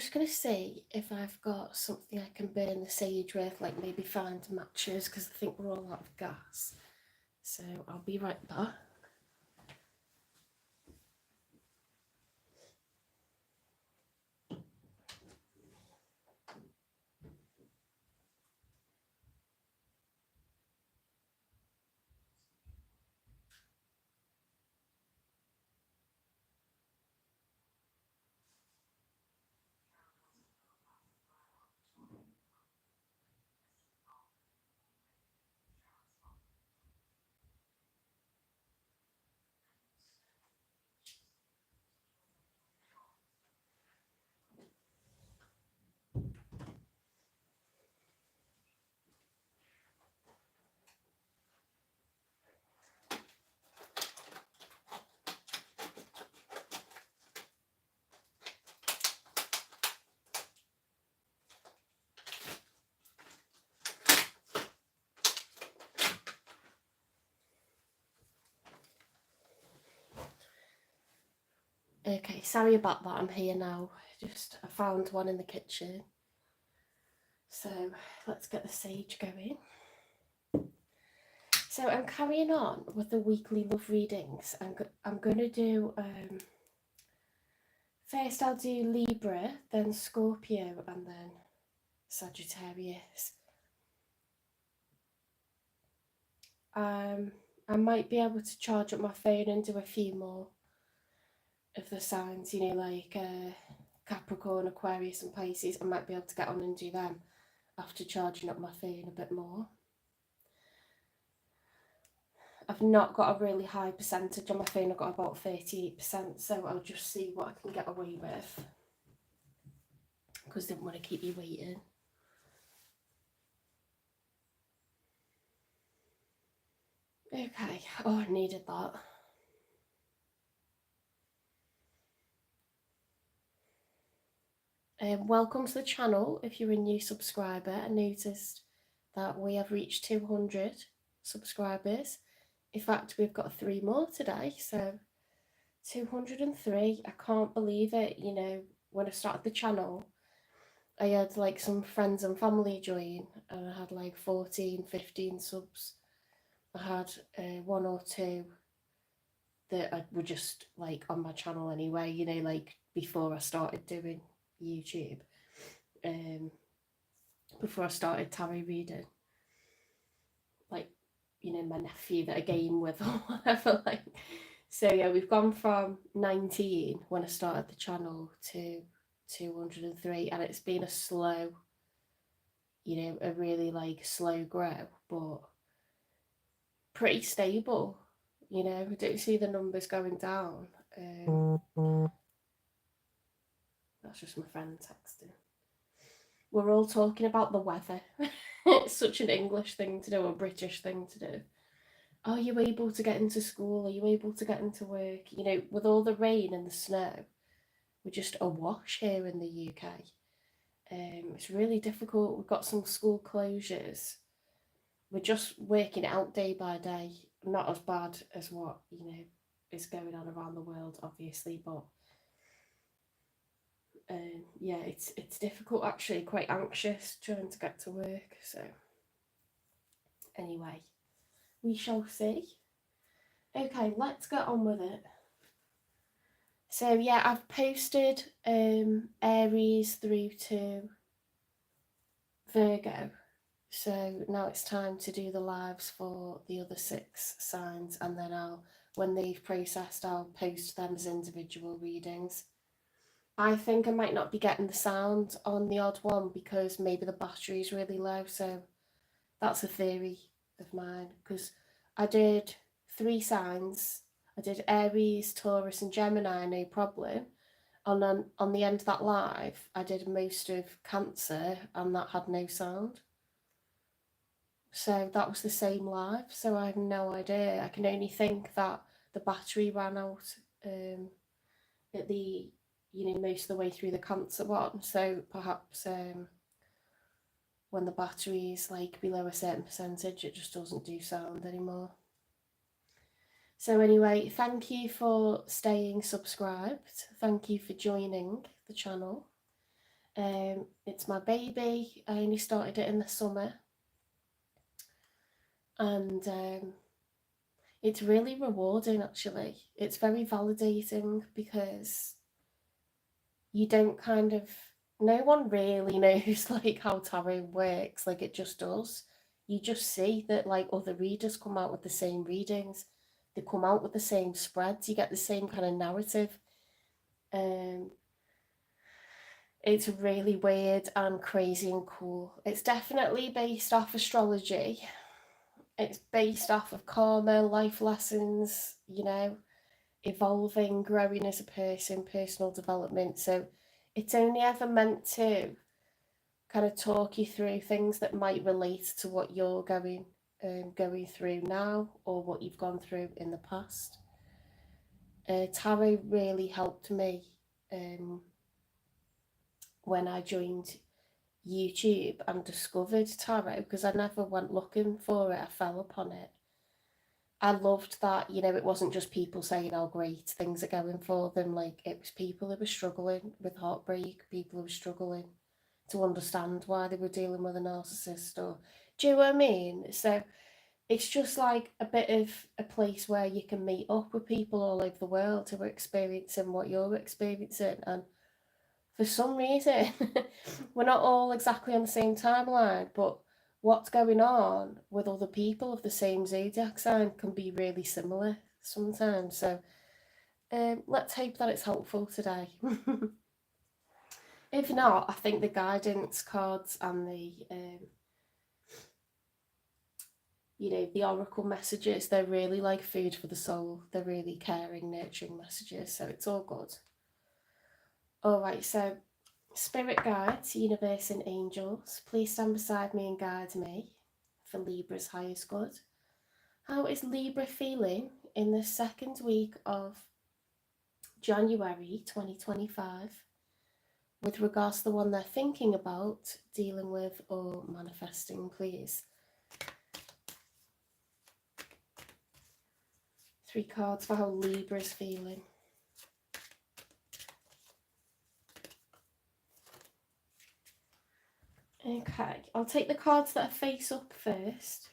just going to see if I've got something I can burn the sage with, like maybe find matches, because I think we're all out of gas. So I'll be right back. Okay, sorry about that, I'm here now. I found one in the kitchen. So let's get the sage going. So I'm carrying on with the weekly love readings. I'm going to do, first I'll do Libra, then Scorpio, and then Sagittarius. I might be able to charge up my phone and do a few more of the signs, you know, like Capricorn, Aquarius and Pisces. I might be able to get on and do them after charging up my phone a bit more. I've not got a really high percentage on my phone. I've got about 38%, so I'll just see what I can get away with, because I didn't want to keep you waiting. Okay, oh, I needed that. Welcome to the channel if you're a new subscriber. I noticed that we have reached 200 subscribers. In fact, we've got 3 more today, so 203. I can't believe it. You know, when I started the channel, I had like some friends and family join, and I had like 14, 15 subs. I had 1 or 2 that were just like on my channel anyway, you know, like before I started doing YouTube, before I started tarot reading, like, you know, my nephew that I game with or whatever, like. So yeah, we've gone from 19 when I started the channel to 203, and it's been a slow, you know, a really like slow grow, but pretty stable, you know. I don't see the numbers going down. That's just my friend texting. We're all talking about the weather. It's such an English thing to do, a British thing to do. Are you able to get into school? Are you able to get into work? You know, with all the rain and the snow, we're just awash here in the UK. It's really difficult. We've got some school closures. We're just working it out day by day. Not as bad as what, you know, is going on around the world, obviously, but yeah, it's difficult actually, quite anxious trying to get to work. So anyway, we shall see. Okay, let's get on with it. So yeah, I've posted Aries through to Virgo. So now it's time to do the lives for the other 6 signs, and then when they've processed, I'll post them as individual readings. I think I might not be getting the sound on the odd one because maybe the battery is really low, so that's a theory of mine, because I did 3 signs. I did Aries, Taurus and Gemini, no problem. And then on the end of that live, I did most of Cancer, and that had no sound. So that was the same live, so I have no idea. I can only think that the battery ran out at the, you know, most of the way through the Cancer one. So perhaps when the battery is like below a certain percentage, it just doesn't do sound anymore. So anyway, thank you for staying subscribed. Thank you for joining the channel. It's my baby. I only started it in the summer, and it's really rewarding actually. It's very validating because you don't kind of, no one really knows like how tarot works, like it just does. You just see that like other readers come out with the same readings, they come out with the same spreads, you get the same kind of narrative. um it's really weird and crazy and cool. It's definitely based off astrology, it's based off of karma, life lessons, evolving, growing as a person, personal development. So it's only ever meant to kind of talk you through things that might relate to what you're going through now, or what you've gone through in the past. Tarot really helped me um, when I joined YouTube and discovered tarot, because I never went looking for it, I fell upon it. I loved that, it wasn't just people saying, oh, great, things are going for them. Like, it was people who were struggling with heartbreak, people who were struggling to understand why they were dealing with a narcissist, or, do you know what I mean? So it's just like a bit of a place where you can meet up with people all over the world who are experiencing what you're experiencing. And for some reason, we're not all exactly on the same timeline, but what's going on with other people of the same zodiac sign can be really similar sometimes. So let's hope that it's helpful today. If not, I think the guidance cards and the oracle messages, they're really like food for the soul. They're really caring, nurturing messages, so it's all good. All right, so spirit guides, universe and angels, please stand beside me and guide me for Libra's highest good. How is Libra feeling in the second week of January 2025 with regards to the one they're thinking about, dealing with, or manifesting, please? 3 cards for how Libra is feeling. Okay, I'll take the cards that are face up first.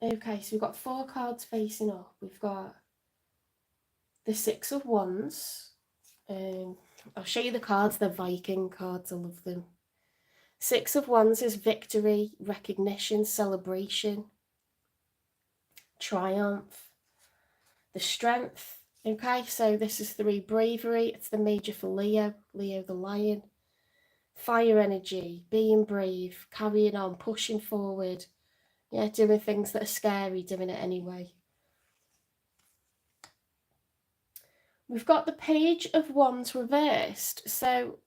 Okay, so we've got 4 cards facing up. We've got the 6 of Wands. I'll show you the cards. They're Viking cards. I love them. 6 of Wands is victory, recognition, celebration, triumph, the Strength. Okay, so this is 3 bravery. It's the major for Leo the lion. Fire energy, being brave, carrying on, pushing forward. Yeah, doing things that are scary, doing it anyway. We've got the Page of Wands reversed, so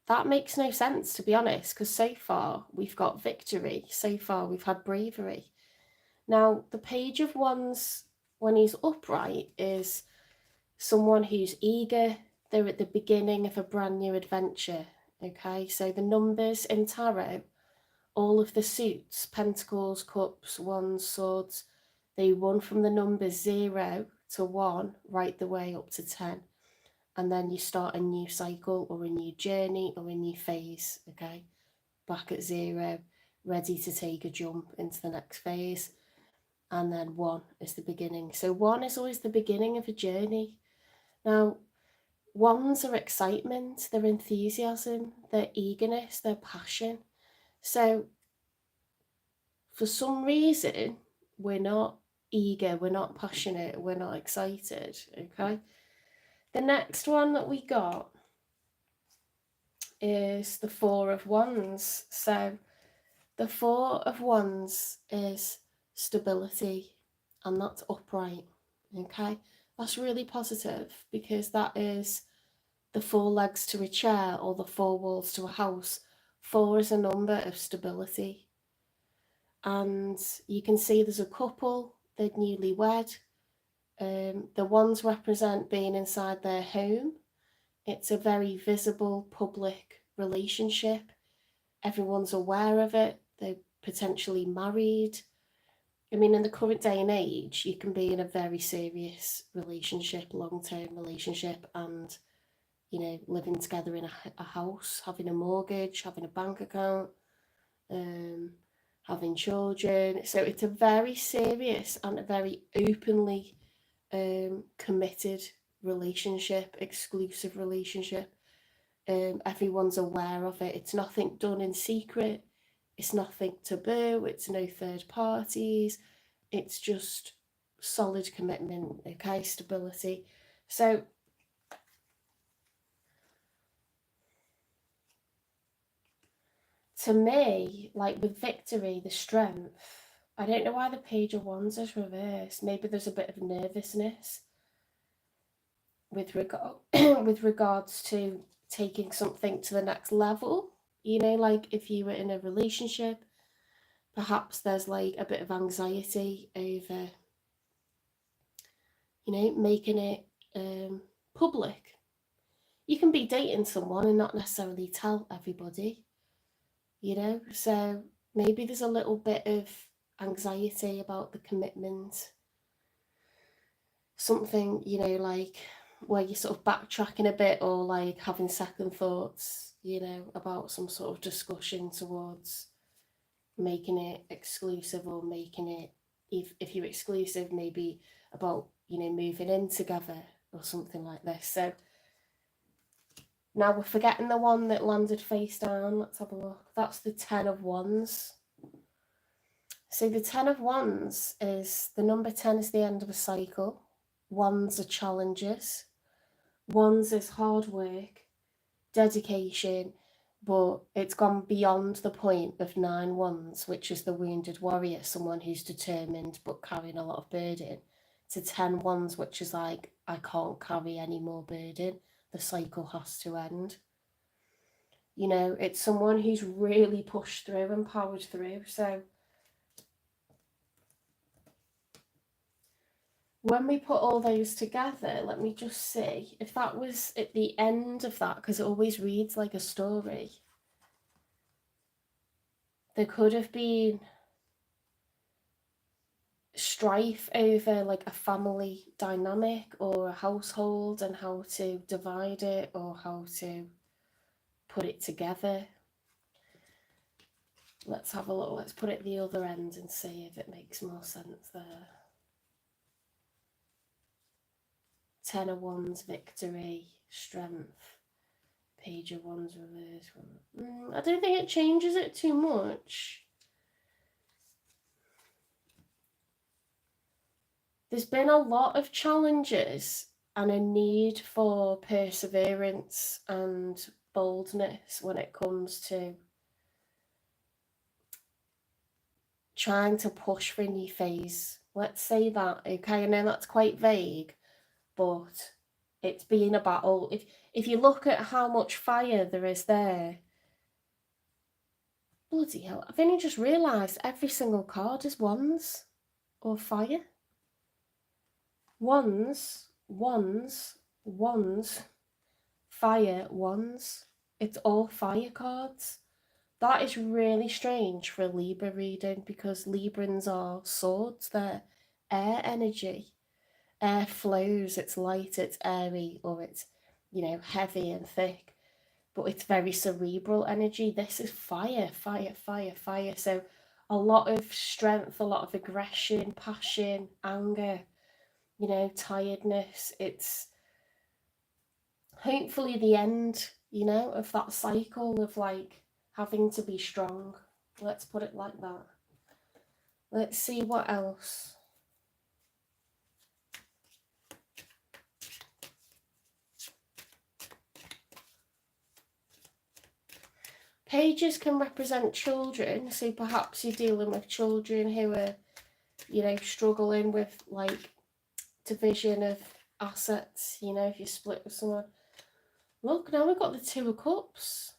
that makes no sense, to be honest, because so far we've got victory, so far we've had bravery. Now, the Page of Wands, when he's upright, is someone who's eager. They're at the beginning of a brand new adventure, okay? So the numbers in tarot, all of the suits, pentacles, cups, wands, swords, they run from the numbers 0 to 1 right the way up to 10. And then you start a new cycle or a new journey or a new phase, okay? Back at 0, ready to take a jump into the next phase. And then 1 is the beginning. So 1 is always the beginning of a journey. Now, wands are excitement, their enthusiasm, their eagerness, their passion. So for some reason, we're not eager, we're not passionate, we're not excited, okay? The next one that we got is the 4 of Wands. So the 4 of Wands is stability, and that's upright, okay? That's really positive, because that is the 4 legs to a chair or the 4 walls to a house. 4 is a number of stability. And you can see there's a couple, they're newlywed. The ones represent being inside their home. It's a very visible public relationship. Everyone's aware of it. They're potentially married. I mean, in the current day and age, you can be in a very serious relationship, long-term relationship, and, you know, living together in a house, having a mortgage, having a bank account, having children. So it's a very serious and a very openly committed relationship, exclusive relationship. Everyone's aware of it. It's nothing done in secret. It's nothing taboo. It's no third parties. It's just solid commitment, okay, stability. So to me, like with victory, the strength, I don't know why the Page of Wands is reversed. Maybe there's a bit of nervousness with with regards to taking something to the next level. You know, like if you were in a relationship, perhaps there's like a bit of anxiety over, you know, making it public. You can be dating someone and not necessarily tell everybody, you know, so maybe there's a little bit of anxiety about the commitment. Something, you know, like where you're sort of backtracking a bit or like having second thoughts, you know, about some sort of discussion towards making it exclusive, or making it, if you're exclusive, maybe about, you know, moving in together or something like this. So now we're forgetting the one that landed face down. Let's have a look. That's the 10 of Wands. So the 10 of Wands is, the number 10 is the end of a cycle. Wands are challenges. Wands is hard work, dedication, but it's gone beyond the point of 9 Wands, which is the wounded warrior, someone who's determined but carrying a lot of burden, to 10 Wands, which is like, I can't carry any more burden. The cycle has to end. You know, it's someone who's really pushed through and powered through. So when we put all those together, let me just see if that was at the end of that, because it always reads like a story. There could have been strife over like a family dynamic or a household and how to divide it or how to put it together. Let's have a look. Let's put it the other end and see if it makes more sense there. 10 of Wands, victory, strength. Page of Wands, reverse. I don't think it changes it too much. There's been a lot of challenges and a need for perseverance and boldness when it comes to trying to push for a new phase. Let's say that, okay? I know that's quite vague, but it's been a battle. If you look at how much fire there is there, bloody hell, I've only just realised every single card is Wands or fire. Wands, Wands, Wands, fire, Wands. It's all fire cards. That is really strange for a Libra reading, because Librans are swords, they're air energy. Air flows, it's light, it's airy, or it's, you know, heavy and thick, but it's very cerebral energy. This is fire, fire, fire, fire. So a lot of strength, a lot of aggression, passion, anger, you know, tiredness. It's hopefully the end, you know, of that cycle of like having to be strong. Let's put it like that. Let's see what else. Pages can represent children, so perhaps you're dealing with children who are, you know, struggling with like division of assets, you know, if you split with someone. Look, now we've got the 2 of Cups.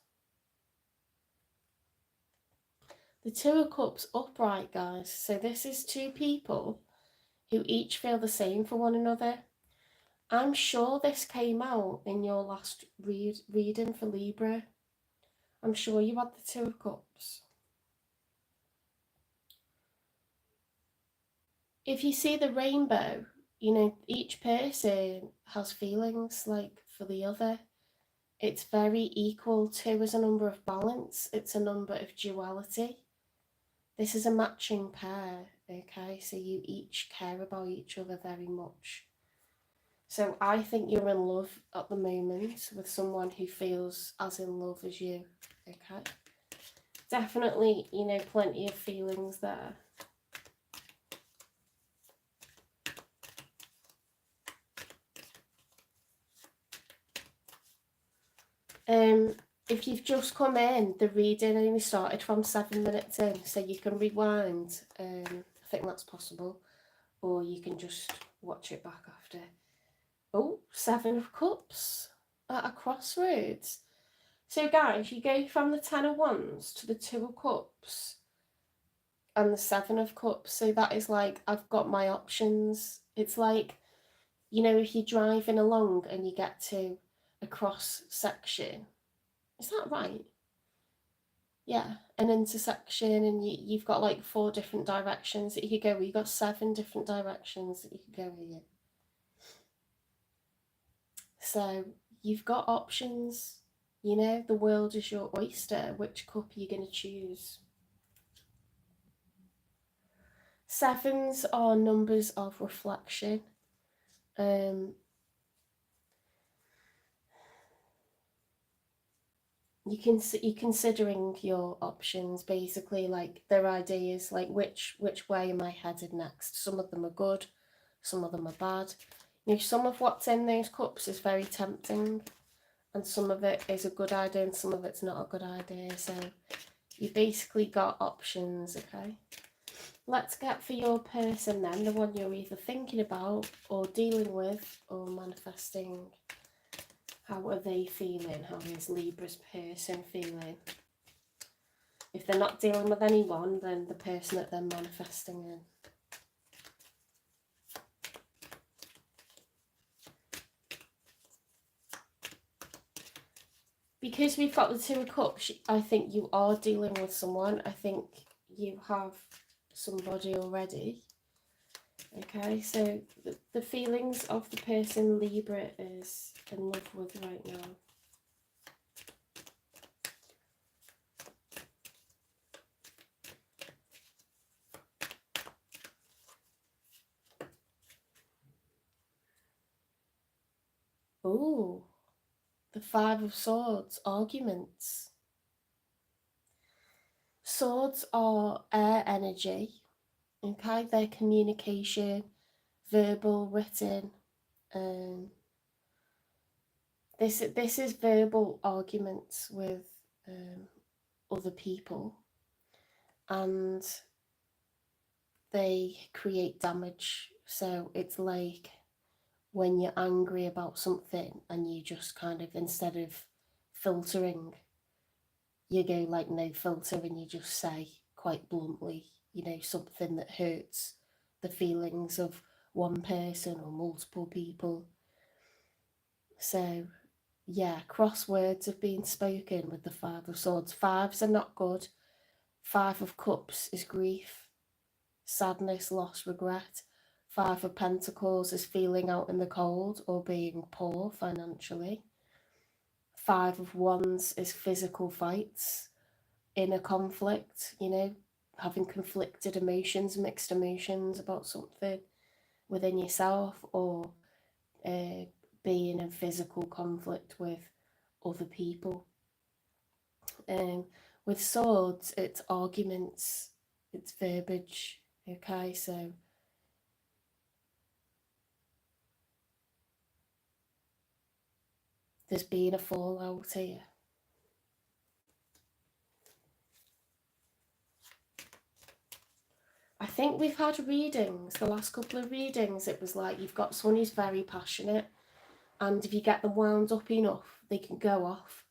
The 2 of Cups upright, guys. So this is 2 people who each feel the same for one another. I'm sure this came out in your last reading for Libra. I'm sure you had the 2 of Cups. if you see the rainbow, you know, each person has feelings like for the other. It's very equal. 2 is a number of balance. It's a number of duality. This is a matching pair, okay? So you each care about each other very much. So I think you're in love at the moment with someone who feels as in love as you, okay? Definitely, you know, plenty of feelings there. If you've just come in, the reading only started from 7 minutes in, so you can rewind. I think that's possible, or you can just watch it back after. Oh, 7 of Cups at a crossroads. So guys, you go from the 10 of Wands to the 2 of Cups and the 7 of Cups. So that is like, I've got my options. It's like, you know, if you're driving along and you get to a cross section, is that right? Yeah, an intersection, and you've got like 4 different directions that you could go with. You've got 7 different directions that you could go with. So you've got options. You know, the world is your oyster. Which cup are you going to choose? 7s are numbers of reflection. You're considering your options, basically, like their ideas, like which way am I headed next. Some of them are good, some of them are bad. You know, some of what's in those cups is very tempting, and some of it is a good idea and some of it's not a good idea. So you basically got options, okay? Let's get for your person then, the one you're either thinking about or dealing with or manifesting. How are they feeling? How is Libra's person feeling? If they're not dealing with anyone, then the person that they're manifesting in. Because we've got the 2 of Cups, I think you are dealing with someone. I think you have somebody already. Okay, so the feelings of the person Libra is in love with right now. Oh, the 5 of Swords, arguments. Swords are air energy, okay? Their communication, verbal, written. This is verbal arguments with other people, and they create damage. So it's like when you're angry about something and you just kind of, instead of filtering, you go like no filter and you just say quite bluntly, you know, something that hurts the feelings of one person or multiple people. So yeah, cross words have been spoken with the 5 of Swords. 5s are not good. 5 of Cups is grief, sadness, loss, regret. 5 of Pentacles is feeling out in the cold or being poor financially. 5 of Wands is physical fights, inner conflict, you know, having conflicted emotions, mixed emotions about something within yourself, or being in physical conflict with other people. With Swords, it's arguments, it's verbiage, okay? So there's been a fallout here. I think we've had readings, the last couple of readings, it was like you've got someone who's very passionate, and if you get them wound up enough, they can go off.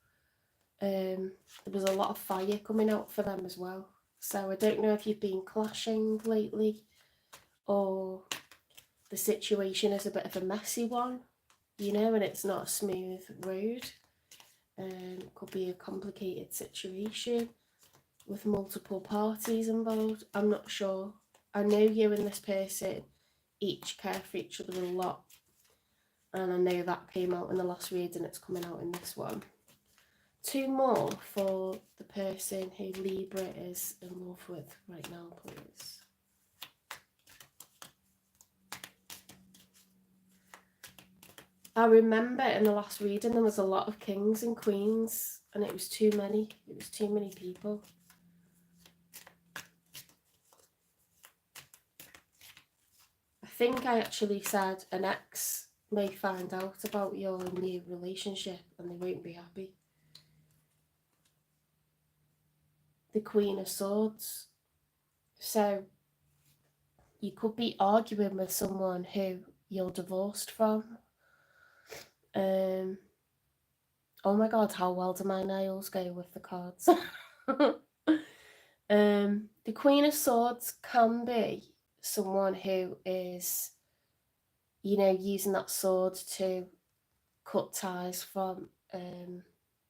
There was a lot of fire coming out for them as well. So I don't know if you've been clashing lately, or the situation is a bit of a messy one, you know, and it's not a smooth road. Could be a complicated situation with multiple parties involved. I'm not sure. I know you and this person each care for each other a lot. And I know that came out in the last reading, it's coming out in this one. 2 more for the person who Libra is in love with right now, please. I remember in the last reading there was a lot of kings and queens, and it was too many. It was too many people. I think I actually said an ex may find out about your new relationship and they won't be happy. The Queen of Swords. So you could be arguing with someone who you're divorced from. Oh my god, how well do my nails go with the cards? The Queen of Swords can be someone who is, you know, using that sword to cut ties from a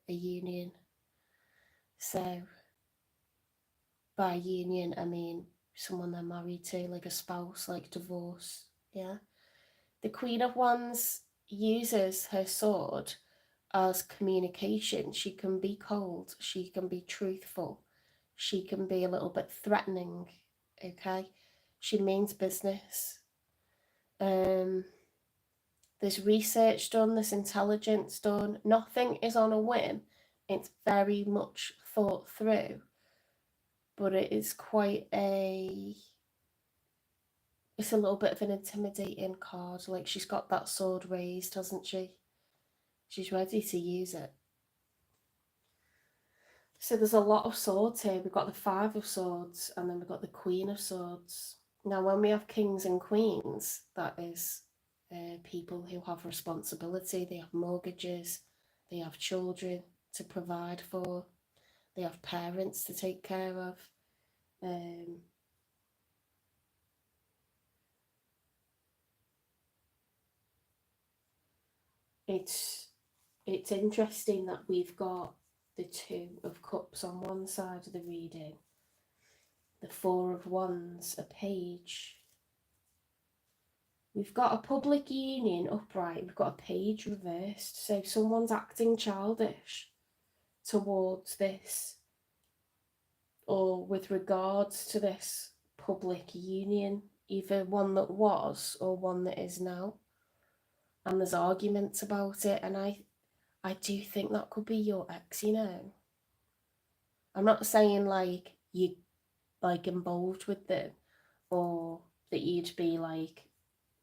union. So by union I mean someone they're married to, like a spouse, like divorce. Yeah. The Queen of Wands uses her sword as communication. She can be cold, she can be truthful, she can be a little bit threatening, okay? She means business. There's research done, there's intelligence done. Nothing is on a whim. It's very much thought through, but it is quite it's a little bit of an intimidating card. Like, she's got that sword raised, hasn't she? She's ready to use it. So there's a lot of swords here. We've got the 5 of Swords, and then we've got the Queen of Swords. Now, when we have kings and queens, that is people who have responsibility. They have mortgages, they have children to provide for, they have parents to take care of. It's interesting that we've got the 2 of Cups on one side of the reading, the 4 of Wands, a page. We've got a public union upright, we've got a page reversed, so someone's acting childish towards this, or with regards to this public union, either one that was or one that is now. And there's arguments about it, and I do think that could be your ex, you know. I'm not saying like you like involved with them or that you'd be like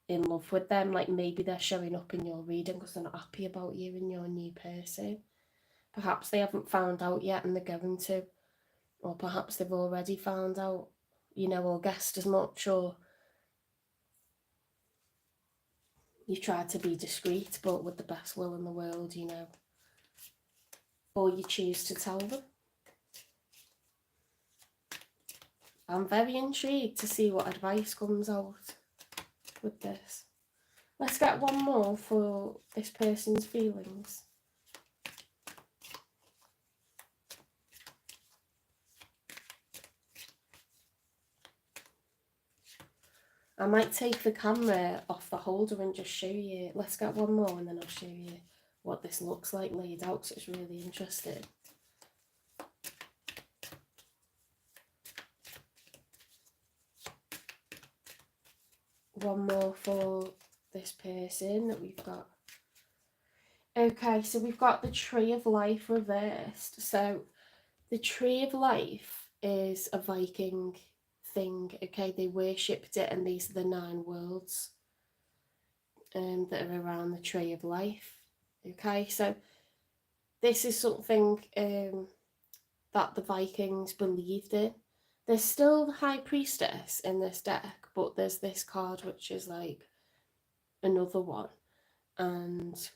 in love with them. Like, maybe they're showing up in your reading because they're not happy about you and your new person. Perhaps they haven't found out yet and they're going to, or perhaps they've already found out, you know, or guessed as much, or you tried to be discreet but with the best will in the world, you know, or you choose to tell them. I'm very intrigued to see what advice comes out with this. Let's get one more for this person's feelings. I might take the camera off the holder and just show you. Let's get one more and then I'll show you what this looks like laid out, because it's really interesting. One more for this person that we've got. Okay, so we've got the Tree of Life reversed. So the Tree of Life is a Viking thing, okay? They worshipped it, and these are the 9 worlds that are around the Tree of Life, okay? So this is something that the Vikings believed in. There's still the High Priestess in this deck, but there's this card which is like another one, and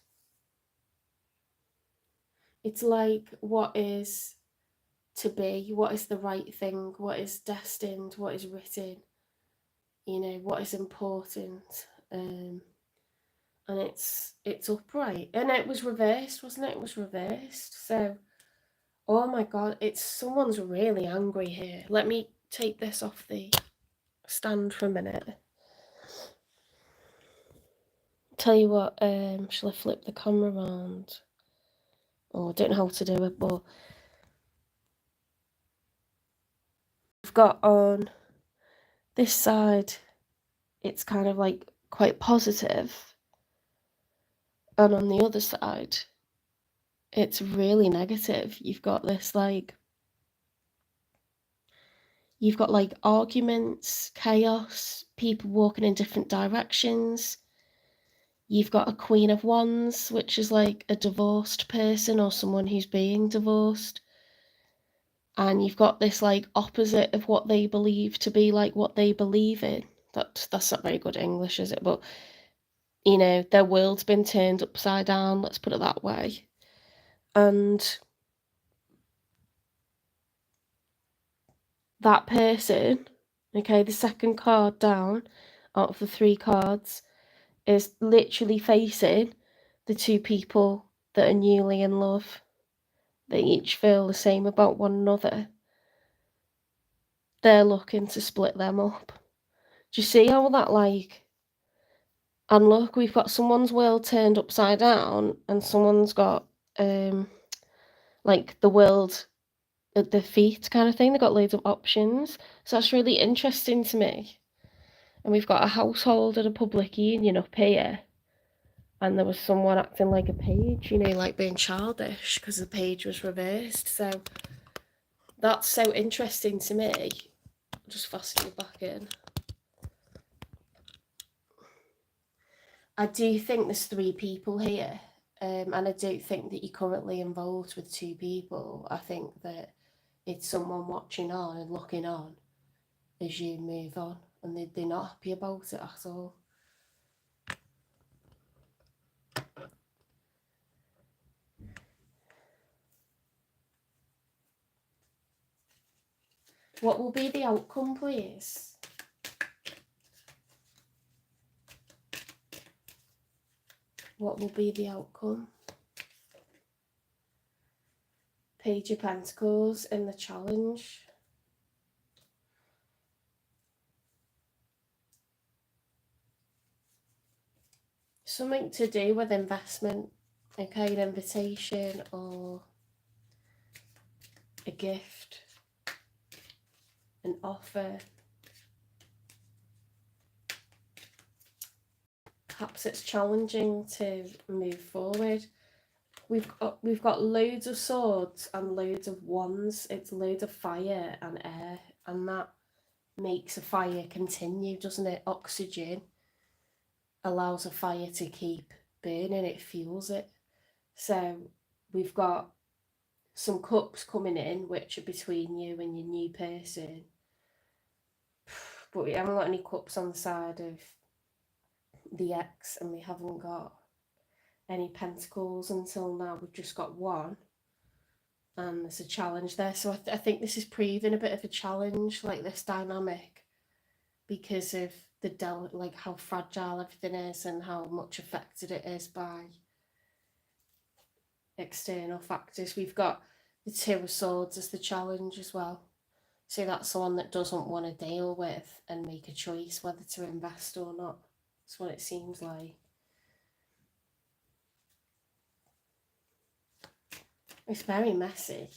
it's like what is to be, what is the right thing, what is destined, what is written, you know, what is important, and it's upright, and it was reversed, wasn't it? It was reversed. So, oh my god, it's someone's really angry here. Let me take this off the stand for a minute. Tell you what, shall I flip the camera around? Oh, I don't know how to do it, but we've got on this side, it's kind of like quite positive, and on the other side, it's really negative. You've got this you've got like arguments, chaos, people walking in different directions. You've got a Queen of Wands, which is like a divorced person or someone who's being divorced. And you've got this like opposite of what they believe to be like what they believe in. That's not very good English, is it? But, you know, their world's been turned upside down, let's put it that way. And that person, okay, the second card down out of the 3 cards, is literally facing the 2 people that are newly in love. They each feel the same about one another. They're looking to split them up. Do you see how that like... And look, we've got someone's world turned upside down and someone's got like the world at their feet kind of thing. They've got loads of options. So that's really interesting to me. And we've got a household at a public union up here. And there was someone acting like a page, you know, like being childish because the page was reversed. So that's so interesting to me. I'll just fasten it back in. I do think there's 3 people here. And I don't think that you're currently involved with 2 people. I think that it's someone watching on and looking on as you move on. And they're not happy about it at all. What will be the outcome, please? What will be the outcome? Page of Pentacles in the challenge. Something to do with investment, okay, an invitation or a gift, an offer. Perhaps it's challenging to move forward. We've got loads of swords and loads of wands. It's loads of fire and air, and that makes a fire continue, doesn't it? Oxygen allows a fire to keep burning, it fuels it. So we've got some cups coming in, which are between you and your new person. But we haven't got any cups on the side of the ex, and we haven't got any pentacles until now. We've just got 1. And there's a challenge there. So I think this is proving a bit of a challenge, like this dynamic, because of the like how fragile everything is and how much affected it is by external factors. We've got the 2 of Swords as the challenge as well. So that's the one that doesn't want to deal with and make a choice whether to invest or not. That's what it seems like. It's very messy.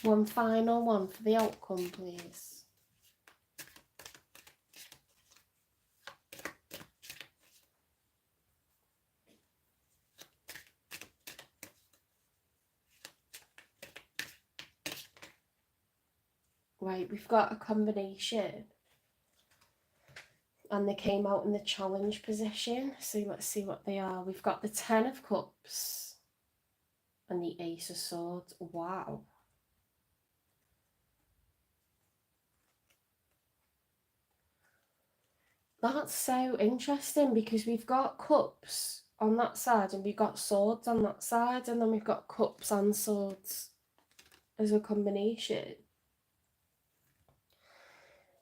One final one for the outcome, please. Right, we've got a combination. And they came out in the challenge position. So let's see what they are. We've got the 10 of Cups and the Ace of Swords. Wow. That's so interesting because we've got cups on that side and we've got swords on that side, and then we've got cups and swords as a combination.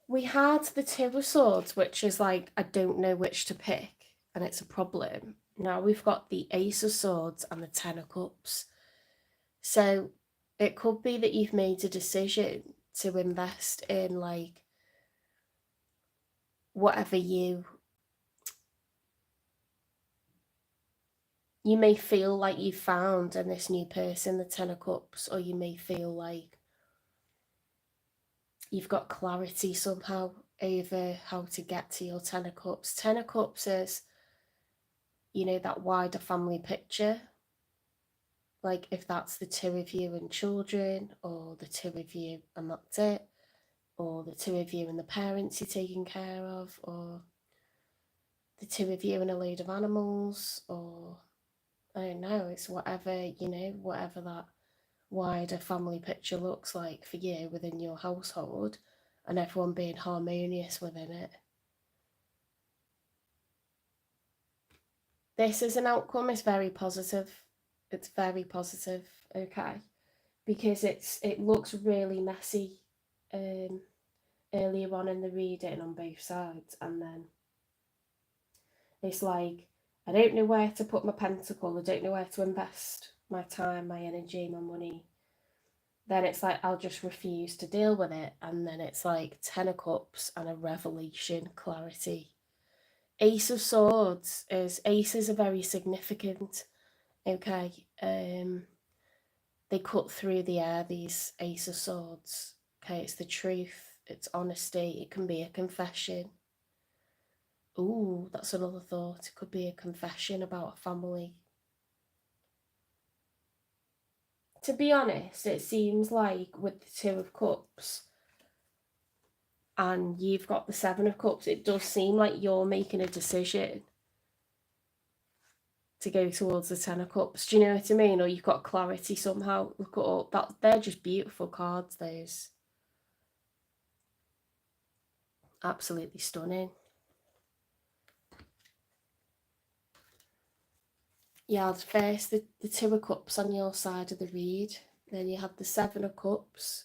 We had the 2 of Swords, which is like, I don't know which to pick. and it's a problem. Now we've got the Ace of Swords and the Ten of Cups. So it could be that you've made a decision to invest in like whatever you may feel like you've found in this new person, the Ten of Cups, or you may feel like you've got clarity somehow over how to get to your Ten of Cups. Ten of Cups is, you know, that wider family picture. Like if that's the two of you and children, or the two of you and that's it, or the two of you and the parents you're taking care of, or the two of you and a load of animals, or I don't know, it's whatever, you know, whatever that wider family picture looks like for you within your household, and everyone being harmonious within it. This as an outcome is very positive. It's very positive, okay? Because it looks really messy earlier on in the reading on both sides, and then it's like, I don't know where to put my pentacle, I don't know where to invest my time, my energy, my money. Then it's like, I'll just refuse to deal with it. And then it's like 10 of Cups and a revelation, clarity. Ace of Swords is, aces are very significant, okay? They cut through the air, these Ace of Swords, okay? It's the truth, it's honesty, it can be a confession. Ooh, that's another thought. It could be a confession about a family. To be honest, it seems like with the Two of Cups and you've got the Seven of Cups, it does seem like you're making a decision to go towards the Ten of Cups. Do you know what I mean? Or you've got clarity somehow. Look it up. That, they're just beautiful cards, those. Absolutely stunning. You had first the Two of Cups on your side of the read. Then you had the Seven of Cups.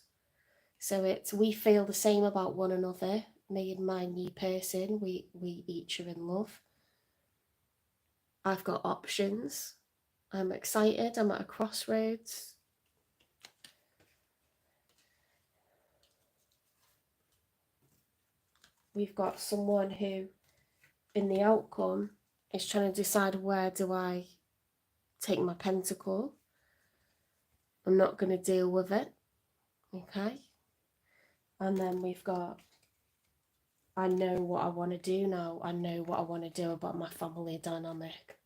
So it's, we feel the same about one another. Me and my new person, we each are in love. I've got options. I'm excited. I'm at a crossroads. We've got someone who, in the outcome, is trying to decide, where do I take my pentacle? I'm not going to deal with it. Okay. And then we've got, I know what I want to do now. I know what I want to do about my family dynamic.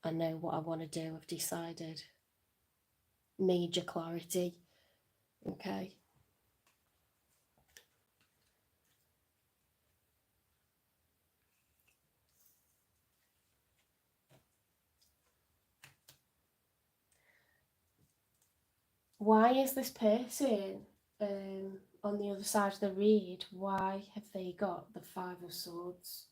I know what I want to do. I've decided. Major clarity. Okay. Why is this person on the other side of the read, why have they got the Five of Swords?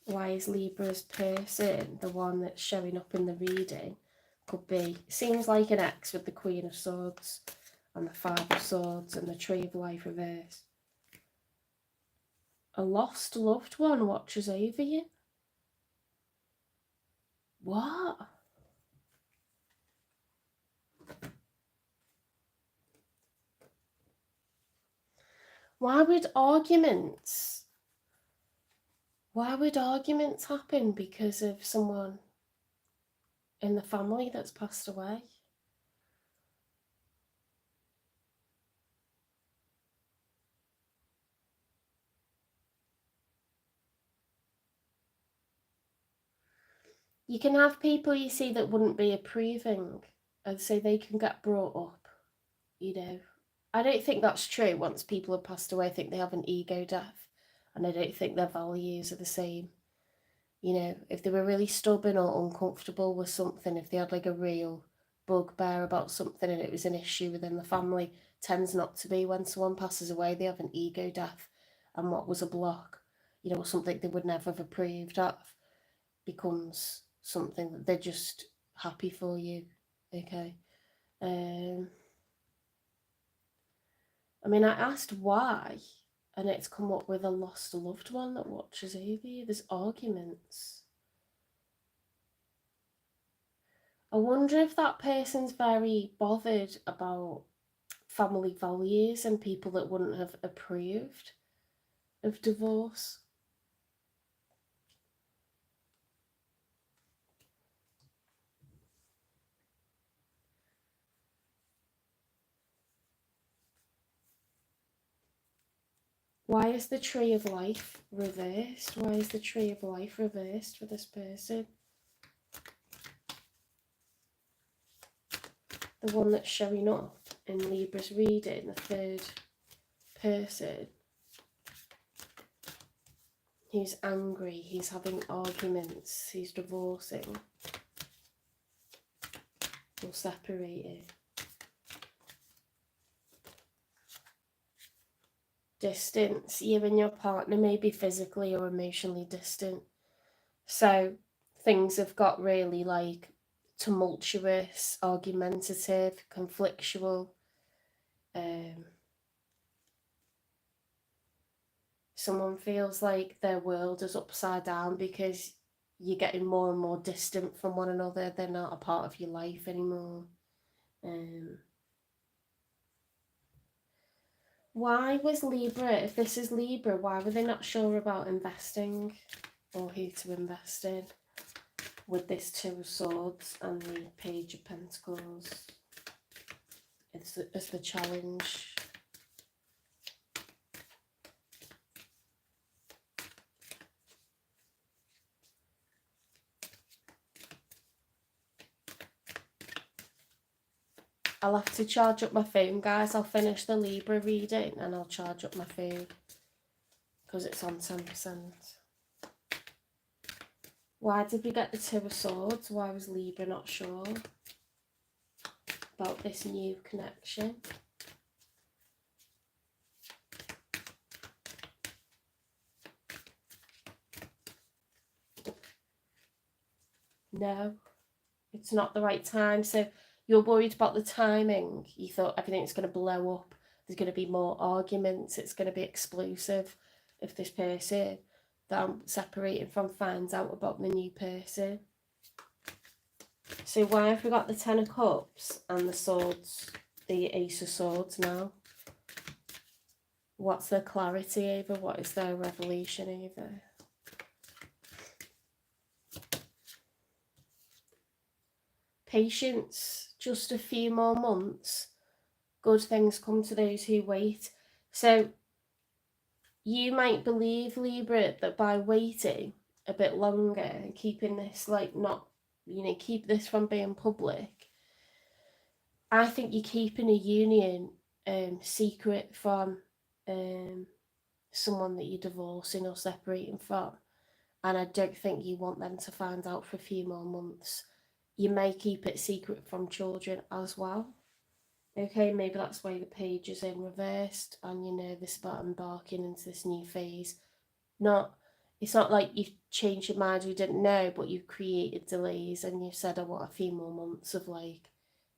Why is Libra's person, the one that's showing up in the reading, could be, seems like an ex with the Queen of Swords and the Five of Swords and the Tree of Life reverse. A lost loved one watches over you. What? Why would arguments happen because of someone in the family that's passed away? You can have people, you see, that wouldn't be approving, and so they can get brought up, you know. I don't think that's true. Once people have passed away, I think they have an ego death, and I don't think their values are the same. You know, if they were really stubborn or uncomfortable with something, if they had like a real bugbear about something and it was an issue within the family, tends not to be. When someone passes away, they have an ego death, and what was a block, you know, something they would never have approved of, becomes something that they're just happy for you. Okay. I mean, I asked why, and it's come up with a lost loved one that watches over you. There's arguments. I wonder if that person's very bothered about family values and people that wouldn't have approved of divorce. Why is the tree of life reversed? Why is the tree of life reversed for this person? The one that's showing up in Libra's reading, the third person. He's angry, he's having arguments, he's divorcing or separating. Distance, you and your partner may be physically or emotionally distant. So things have got really like tumultuous, argumentative, conflictual. Someone feels like their world is upside down because you're getting more and more distant from one another. They're not a part of your life anymore. Why was Libra, if this is Libra, why were they not sure about investing or who to invest in with this Two of Swords and the Page of Pentacles as the challenge? I'll have to charge up my phone, guys. I'll finish the Libra reading and I'll charge up my phone because it's on 10%. Why did we get the Two of Swords? Why was Libra not sure about this new connection? No, it's not the right time. So you're worried about the timing. You thought everything's going to blow up. There's going to be more arguments. It's going to be explosive if this person that I'm separating from finds out about the new person. So why have we got the Ten of Cups and the Swords, the Ace of Swords now? What's their clarity over? What is their revelation over? Patience, just a few more months. Good things come to those who wait. So you might believe, Libra, that by waiting a bit longer and keeping this like not, keep this from being public, I think you're keeping a union secret from someone that you're divorcing or separating from. And I don't think you want them to find out for a few more months. You may keep it secret from children as well. Okay, maybe that's why the page is in reversed and you're nervous about embarking into this new phase. It's not like you've changed your mind, you didn't know, but you've created delays and you've said, I want a few more months of like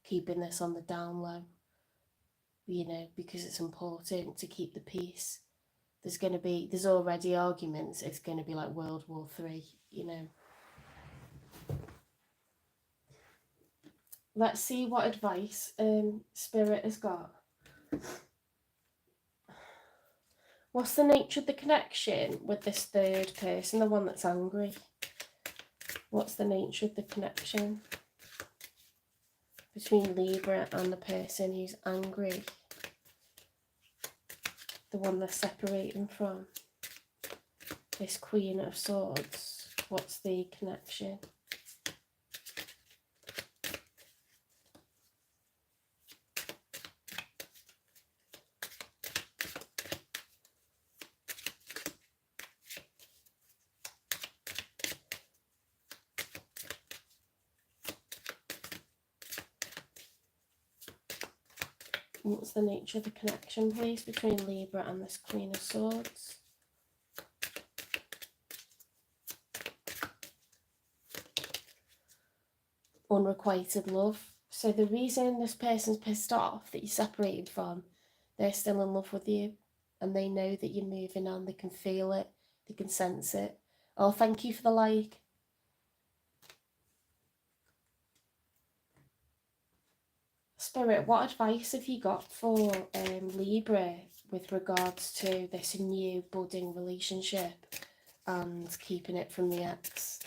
keeping this on the down low, because it's important to keep the peace. There's already arguments. It's going to be like World War III, Let's see what advice Spirit has got. What's the nature of the connection with this third person, the one that's angry? What's the nature of the connection between Libra and the person who's angry? The one they're separating from? This Queen of Swords. What's the connection? What's the nature of the connection, please, between Libra and this Queen of Swords? Unrequited love. So the reason this person's pissed off that you're separated from They're still in love with you, and they know that you're moving on. They can feel it, they can sense it. Oh, thank you for the like. Spirit, what advice have you got for Libra with regards to this new budding relationship and keeping it from the ex?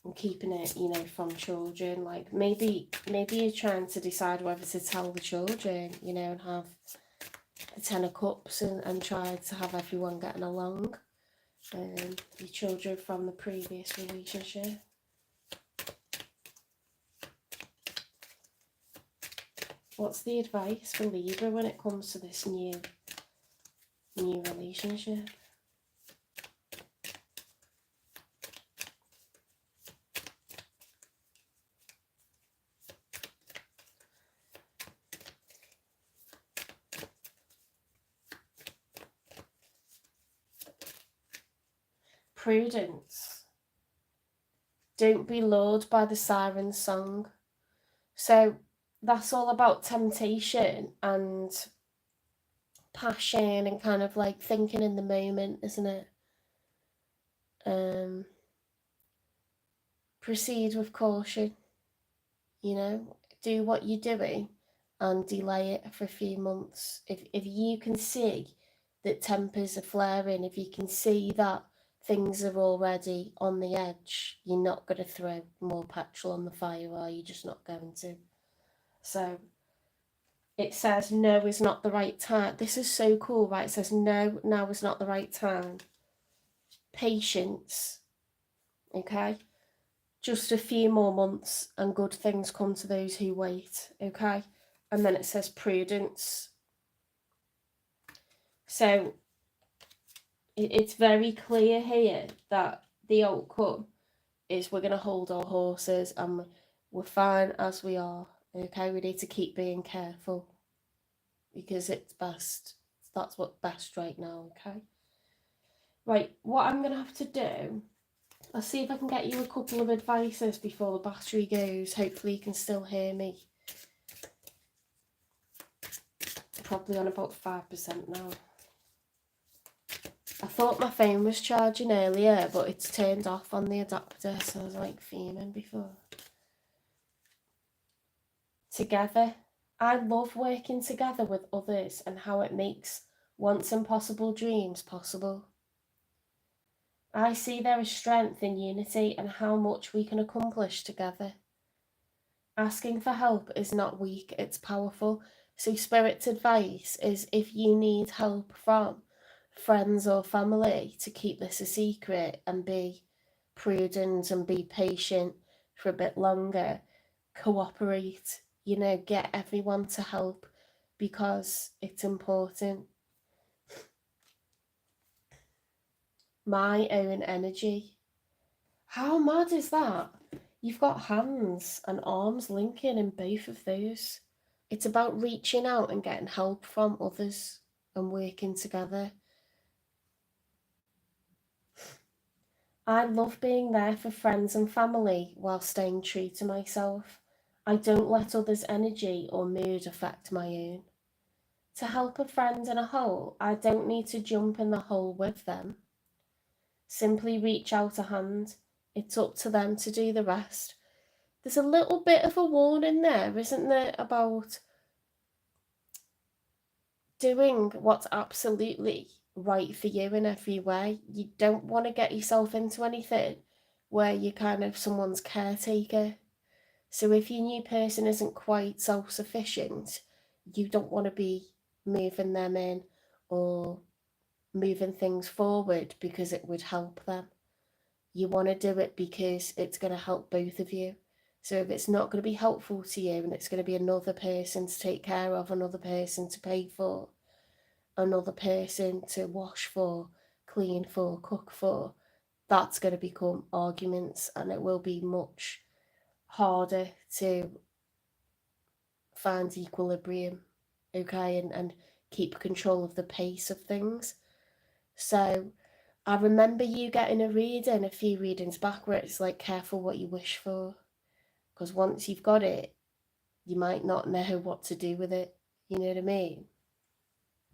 And keeping it, you know, from children. Like maybe you're trying to decide whether to tell the children, you know, and have the 10 of Cups and try to have everyone getting along. Your children from the previous relationship. What's the advice for Libra when it comes to this new relationship? Prudence. Don't be lured by the siren song. So that's all about temptation and passion and kind of like thinking in the moment, isn't it? Proceed with caution, you know, do what you're doing and delay it for a few months. If you can see that tempers are flaring, if you can see that things are already on the edge, you're not going to throw more petrol on the fire, are you? Just not going to. So it says no is not the right time. This is so cool, right? It says no, now is not the right time. Patience, okay? Just a few more months and good things come to those who wait, okay? And then it says prudence. So it's very clear here that the outcome is we're going to hold our horses and we're fine as we are, okay? We need to keep being careful because it's best. That's what's best right now, okay? Right, what I'm going to have to do, I'll see if I can get you a couple of advices before the battery goes. Hopefully you can still hear me. Probably on about 5% now. I thought my phone was charging earlier, but it's turned off on the adapter, so I was like fuming before. Together. I love working together with others and how it makes once impossible dreams possible. I see there is strength in unity and how much we can accomplish together. Asking for help is not weak, it's powerful. So Spirit's advice is if you need help from friends or family to keep this a secret and be prudent and be patient for a bit longer, cooperate, you know, get everyone to help because it's important. My own energy. How mad is that? You've got hands and arms linking in both of those. It's about reaching out and getting help from others and working together. I love being there for friends and family while staying true to myself. I don't let others' energy or mood affect my own. To help a friend in a hole, I don't need to jump in the hole with them. Simply reach out a hand. It's up to them to do the rest. There's a little bit of a warning there, isn't there, about doing what's absolutely right for you in every way. You don't want to get yourself into anything where you're kind of someone's caretaker. So if your new person isn't quite self-sufficient, you don't want to be moving them in or moving things forward because it would help them. You want to do it because it's going to help both of you. So if it's not going to be helpful to you and it's going to be another person to take care of, another person to pay for, another person to wash for, clean for, cook for, that's going to become arguments and it will be much harder to find equilibrium, okay, and keep control of the pace of things. So I remember you getting a few readings back where it's like careful what you wish for, because once you've got it, you might not know what to do with it. You know what I mean?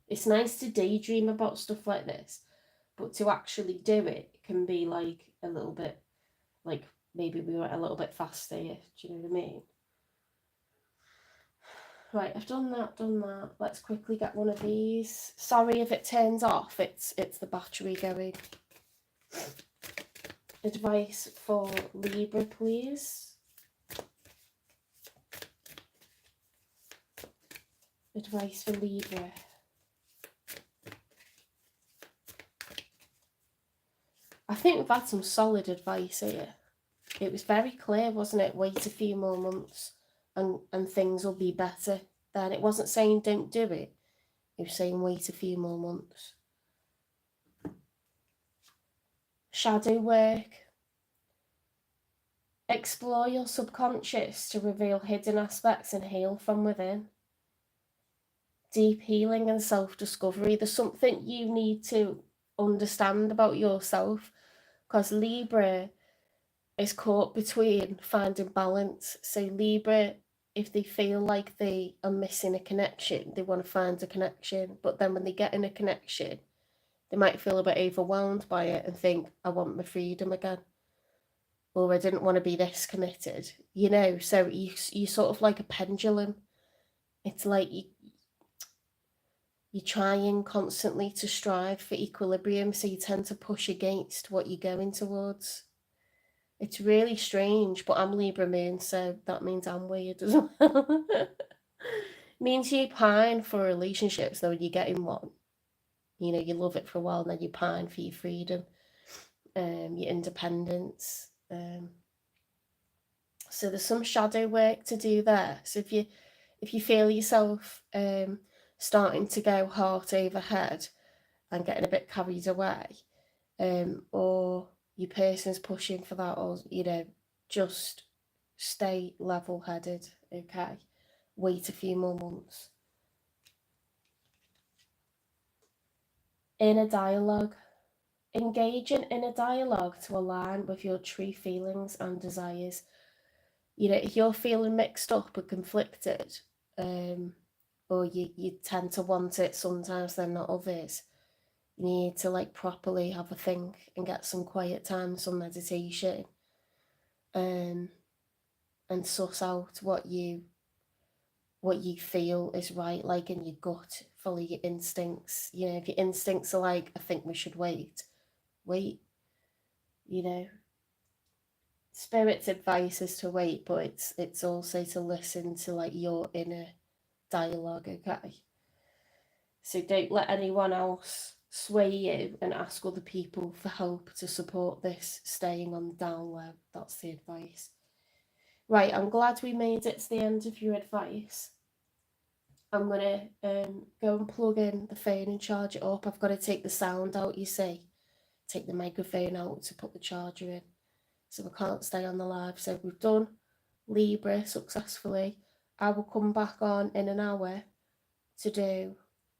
It's nice to daydream about stuff like this, but to actually do it can be like a little bit, like maybe we went a little bit faster. Do you know what I mean? Right, I've done that. Let's quickly get one of these. Sorry if it turns off, it's the battery going. Advice for Libra, please. Advice for Libra. I think we've had some solid advice here. It was very clear, wasn't it? Wait a few more months and things will be better. Then it wasn't saying don't do it. It was saying wait a few more months. Shadow work. Explore your subconscious to reveal hidden aspects and heal from within. Deep healing and self-discovery. There's something you need to understand about yourself, because Libra is caught between finding balance. So Libra, if they feel like they are missing a connection, they want to find a connection, but then when they get in a connection, they might feel a bit overwhelmed by it and think, I want my freedom again, or I didn't want to be this committed, you know. So you sort of like a pendulum. It's like you're trying constantly to strive for equilibrium, so you tend to push against what you're going towards. It's really strange, but I'm Libra moon, so that means I'm weird as well. Means you pine for relationships, though, when you get in one. You know, you love it for a while, and then you pine for your freedom, your independence. So there's some shadow work to do there. So if you feel yourself starting to go heart over head and getting a bit carried away, or your person's pushing for that, or you know, just stay level-headed. Okay, wait a few more months. Inner dialogue. Engage in inner dialogue to align with your true feelings and desires. You know, if you're feeling mixed up or conflicted, or you tend to want it sometimes, then not others, you need to like properly have a think and get some quiet time, some meditation, and suss out what you feel is right, like in your gut. Follow your instincts. You know, if your instincts are like, I think we should wait. You know, Spirit's advice is to wait, but it's also to listen to like your inner dialogue. Okay, so don't let anyone else sway you, and ask other people for help to support this staying on the down low. That's the advice. Right, I'm glad we made it to the end of your advice. I'm going to go and plug in the phone and charge it up. I've got to take the sound out, you see. Take the microphone out to put the charger in. So we can't stay on the live. So we've done Libra successfully. I will come back on in an hour to do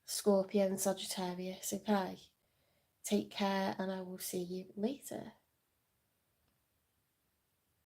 Scorpio and Sagittarius, okay? Take care, and I will see you later.